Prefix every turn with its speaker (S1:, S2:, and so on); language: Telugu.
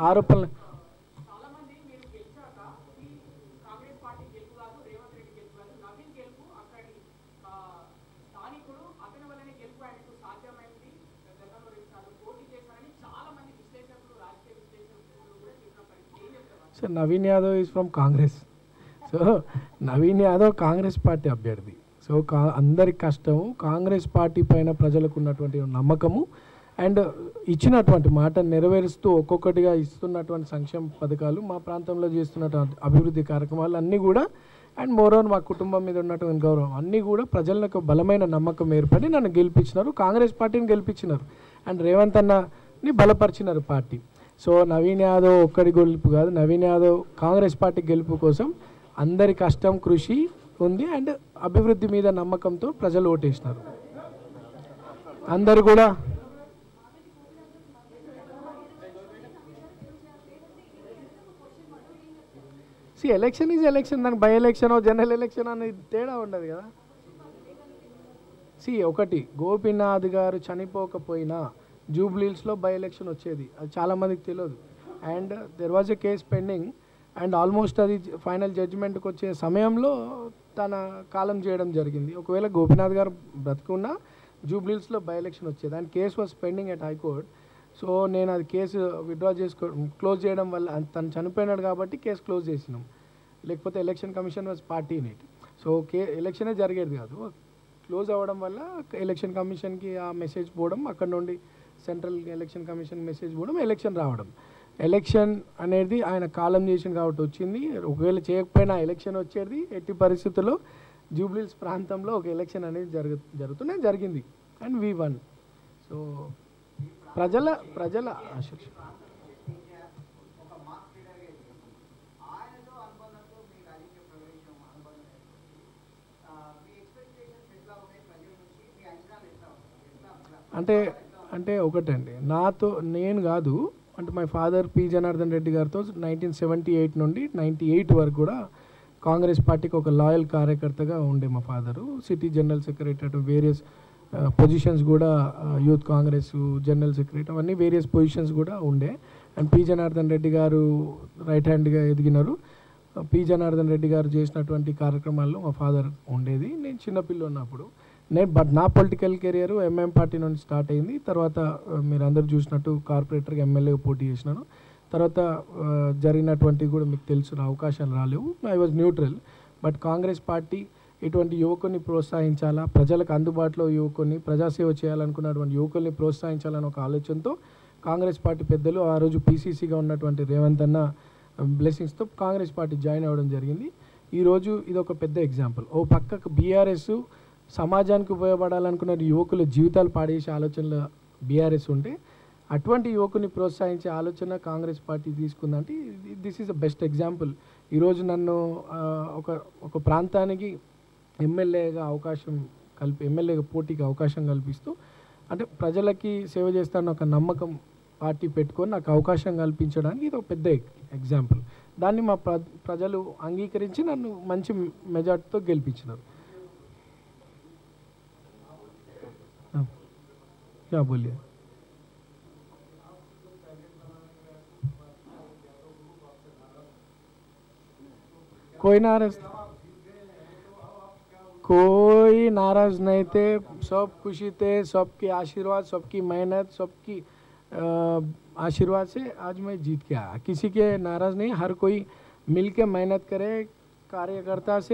S1: ఆరోపణలు so Naveen Yadav is from Congress. So Naveen Yadav Congress party అభ్యర్థి. సో అందరి కష్టము కాంగ్రెస్ పార్టీ పైన ప్రజలకు ఉన్నటువంటి నమ్మకము అండ్ ఇచ్చినటువంటి మాట నెరవేరుస్తూ ఒక్కొక్కటిగా ఇస్తున్నటువంటి సంక్షేమ పథకాలు, మా ప్రాంతంలో చేస్తున్నటువంటి అభివృద్ధి కార్యక్రమాలు అన్నీ కూడా అండ్ మోరోవర్ మా కుటుంబం మీద ఉన్నటువంటి గౌరవం అన్నీ కూడా ప్రజలకు బలమైన నమ్మకం ఏర్పడి నన్ను గెలిపించినారు, కాంగ్రెస్ పార్టీని గెలిపించినారు అండ్ రేవంత్ అన్నని బలపరిచినారు పార్టీ. సో నవీన్ యాదవ్ ఒక్కడి గెలుపు కాదు, నవీన్ యాదవ్ కాంగ్రెస్ పార్టీ గెలుపు కోసం అందరి కష్టం కృషి ఉంది అండ్ అభివృద్ధి మీద నమ్మకంతో ప్రజలు ఓటేసినారు. అందరు కూడా ఎలక్షన్ ఈజ్ ఎలక్షన్, దానికి బై ఎలక్షన్ జనరల్ ఎలక్షన్ అనేది తేడా ఉండదు కదా. ఒకటి గోపీనాథ్ గారు చనిపోకపోయినా జూబ్లీహిల్స్లో బై ఎలక్షన్ వచ్చేది, అది చాలామందికి తెలియదు. And there was a case pending and almost అది ఫైనల్ జడ్జిమెంట్కి వచ్చే సమయంలో తన కాలం చేయడం జరిగింది. ఒకవేళ గోపీనాథ్ గారు బ్రతుకున్నా జూబ్లీహిల్స్లో బై ఎలక్షన్ వచ్చేది and case was pending at high court. So నేను అది కేసు విత్డ్రా క్లోజ్ చేయడం వల్ల తను చనిపోయినాడు కాబట్టి కేసు క్లోజ్ చేసినాం, లేకపోతే election commission was party in it. So ఎలక్షనే జరిగేది కాదు. క్లోజ్ అవ్వడం వల్ల ఎలక్షన్ కమిషన్కి ఆ మెసేజ్ పోవడం, అక్కడ నుండి సెంట్రల్ ఎలక్షన్ కమిషన్ మెసేజ్ పోవడం, ఎలక్షన్ రావడం. ఎలక్షన్ అనేది ఆయన కాలం చేసింది కాబట్టి వచ్చింది. ఒకవేళ చేయకపోయినా ఎలక్షన్ వచ్చేది. ఎట్టి పరిస్థితుల్లో జూబ్లీహిల్స్ ప్రాంతంలో ఒక ఎలక్షన్ అనేది జరిగింది అండ్ వి వన్. సో ప్రజల ఆశ. అంటే ఒకటండి, నేను కాదు అంటే my father P Janardhan Reddy గారితో 1978 నుండి 98 వరకు కూడా కాంగ్రెస్ పార్టీకి ఒక లాయల్ కార్యకర్తగా ఉండే మా father. City general secretary, various positions కూడా యూత్ కాంగ్రెస్ జనరల్ సెక్రటరీ అవన్నీ వేరియస్ పొజిషన్స్ కూడా ఉండే. అండ్ పి జనార్దన్ రెడ్డి గారు రైట్ హ్యాండ్గా ఎదిగినారు. పి జనార్దన్ రెడ్డి గారు చేసినటువంటి కార్యక్రమాల్లో మా ఫాదర్ ఉండేది. నేను చిన్నపిల్ల ఉన్నప్పుడు బట్ నా పొలిటికల్ కెరియర్ ఎంఎం పార్టీ నుండి స్టార్ట్ అయింది. తర్వాత మీరు అందరు చూసినట్టు కార్పొరేటర్గా ఎమ్మెల్యేగా పోటీ చేసినాను. తర్వాత జరిగినటువంటి కూడా మీకు తెలుసు అవకాశాలు రాలేవు. I was neutral. But Congress party ఇటువంటి యువకుని ప్రోత్సహించాలా, ప్రజలకు అందుబాటులో యువకుని ప్రజాసేవ చేయాలనుకున్నటువంటి యువకుల్ని ప్రోత్సహించాలని ఒక ఆలోచనతో కాంగ్రెస్ పార్టీ పెద్దలు ఆ రోజు పీసీసీగా ఉన్నటువంటి రేవంత్ అన్న బ్లెస్సింగ్స్తో కాంగ్రెస్ పార్టీ జాయిన్ అవ్వడం జరిగింది. ఈరోజు ఇది ఒక పెద్ద ఎగ్జాంపుల్. ఓ పక్కకు బీఆర్ఎస్ సమాజానికి ఉపయోగపడాలనుకున్న యువకుల జీవితాలు పాడేసే ఆలోచనలో బీఆర్ఎస్ ఉంటే అటువంటి యువకుని ప్రోత్సహించే ఆలోచన కాంగ్రెస్ పార్టీ తీసుకుందంటే this is the best example. ఈరోజు నన్ను ఒక ప్రాంతానికి ఎమ్మెల్యేగా పోటీకి అవకాశం కల్పిస్తూ అంటే ప్రజలకి సేవ చేస్తానన్న ఒక నమ్మకం పార్టీ పెట్టుకొని నాకు అవకాశం కల్పించడానికి ఇది ఒక పెద్ద ఎగ్జాంపుల్. దాన్ని మా ప్రజలు అంగీకరించి నన్ను మంచి మెజార్టీతో గెలిపించినారు. क्या बोलिए? कोई नाराज नहीं थे, सब खुशी थे, सबके आशीर्वाद, सबकी मेहनत, सबकी आशीर्वाद से आज मैं जीत के आया. किसी के नाराज नहीं, हर कोई मिल के मेहनत करे कार्यकर्ता से.